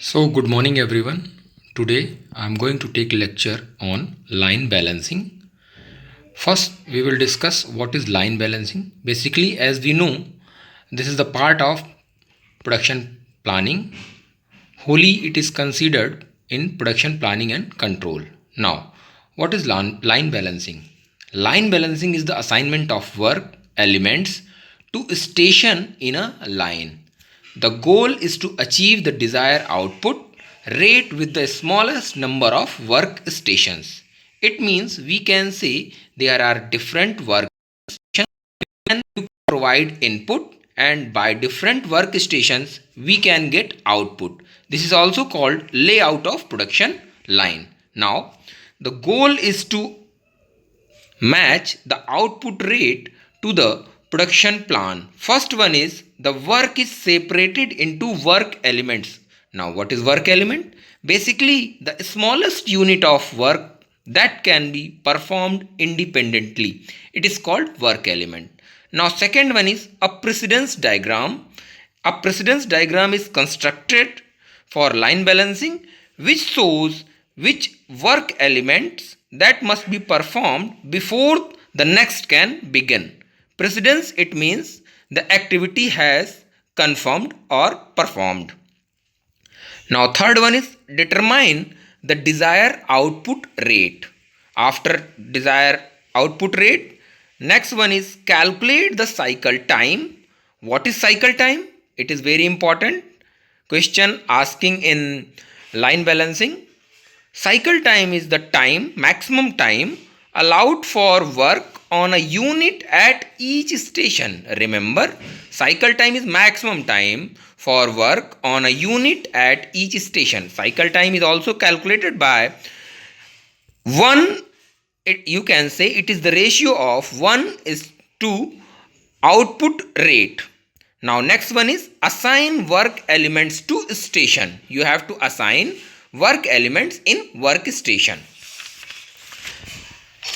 So, good morning everyone. Today I am going to take lecture on line balancing. First, we will discuss what is line balancing. Basically, as we know, this is the part of production planning. Wholly, it is considered in production planning and control. Now, what is line balancing? Line balancing is the assignment of work elements to a station in a line. The goal is to achieve the desired output rate with the smallest number of work stations. It means we can say there are different work and you provide input, and by different workstations we can get output. This is also called layout of production line. Now the goal is to match the output rate to the production plan. First one is the work is separated into work elements. Now what is work element? Basically the smallest unit of work that can be performed independently. It is called work element. Now second one is a precedence diagram. A precedence diagram is constructed for line balancing, which shows which work elements that must be performed before the next can begin. Precedence, it means the activity has confirmed or performed. Now third one is determine the desired output rate. After desired output rate, next one is calculate the cycle time. What is cycle time? It is very important question asking in line balancing. Cycle time is the time, maximum time allowed for work on a unit at each station. Remember, cycle time is maximum time for work on a unit at each station. Cycle time is also calculated by 1. You can say it is the ratio of 1 is to output rate. Now next one is assign work elements to station. You have to assign work elements in workstation.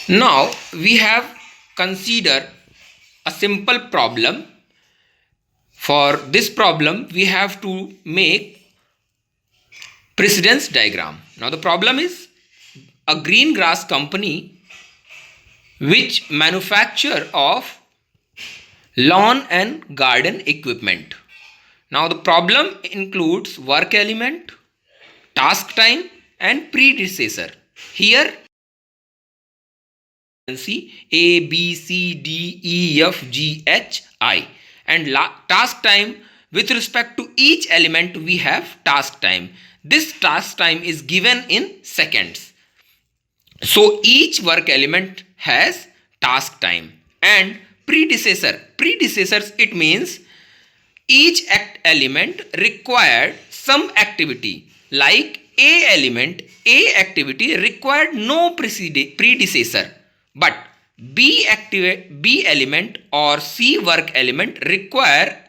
Now we have considered a simple problem. For this problem we have to make precedence diagram. Now the problem is a green grass company which manufacture of lawn and garden equipment. Now the problem includes work element, task time and predecessor. Here see A, B, C, D, E, F, G, H, I, and task time. With respect to each element we have task time. This task time is given in seconds. So each work element has task time. And predecessors, it means each element required some activity. Like A activity required no predecessor, but B element or C work element require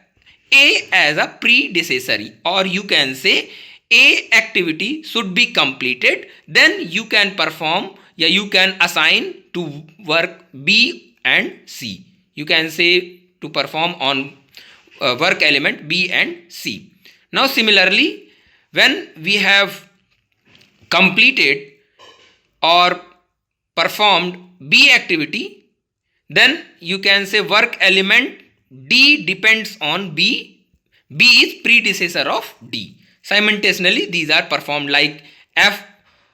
A as a predecessor, or you can say A activity should be completed, then you can perform, you can assign to work B and C. You can say to perform on work element B and C. Now similarly, when we have completed or performed B activity, then you can say work element D depends on B. B is predecessor of D. Simultaneously these are performed. Like F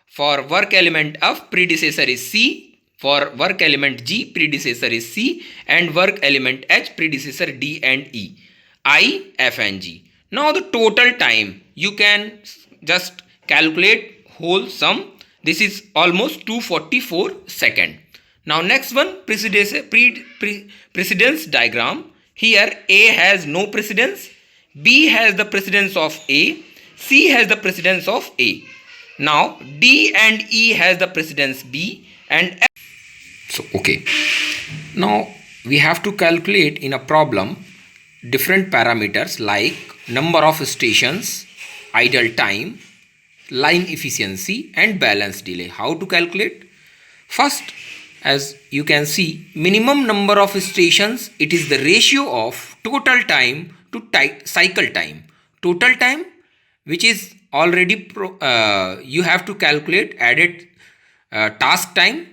for work element F, predecessor is C. For work element G, predecessor is C, and work element H, predecessor D and E. I, F and G. Now the total time you can just calculate whole sum. This is almost 244 seconds. Now next one, precedence diagram. Here A has no precedence, B has the precedence of A, C has the precedence of A. Now D and E has the precedence B and F. So okay, now we have to calculate in a problem different parameters like number of stations, idle time, line efficiency and balance delay. How to calculate? First, as you can see, minimum number of stations, it is the ratio of total time to cycle time. Total time which is already you have to calculate added task time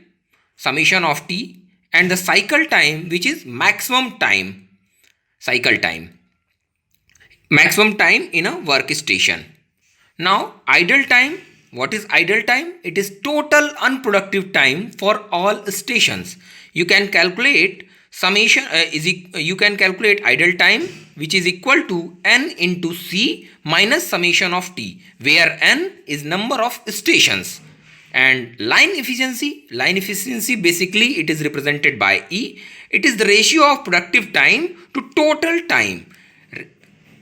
summation of t, and the cycle time, which is maximum time cycle time, maximum time in a workstation. Now idle time, what is idle time? It is total unproductive time for all stations. You can calculate summation you can calculate idle time, which is equal to n into c minus summation of t, where n is number of stations. And line efficiency basically it is represented by E. It is the ratio of productive time to total time.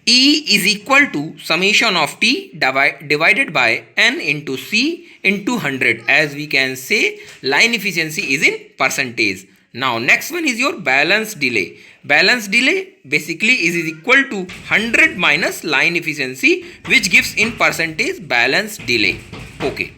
E is equal to summation of t divided by n into c into 100. As we can say, line efficiency is in percentage. Now next one is your balance delay. Balance delay basically is equal to 100 minus line efficiency, which gives in percentage balance delay. Okay.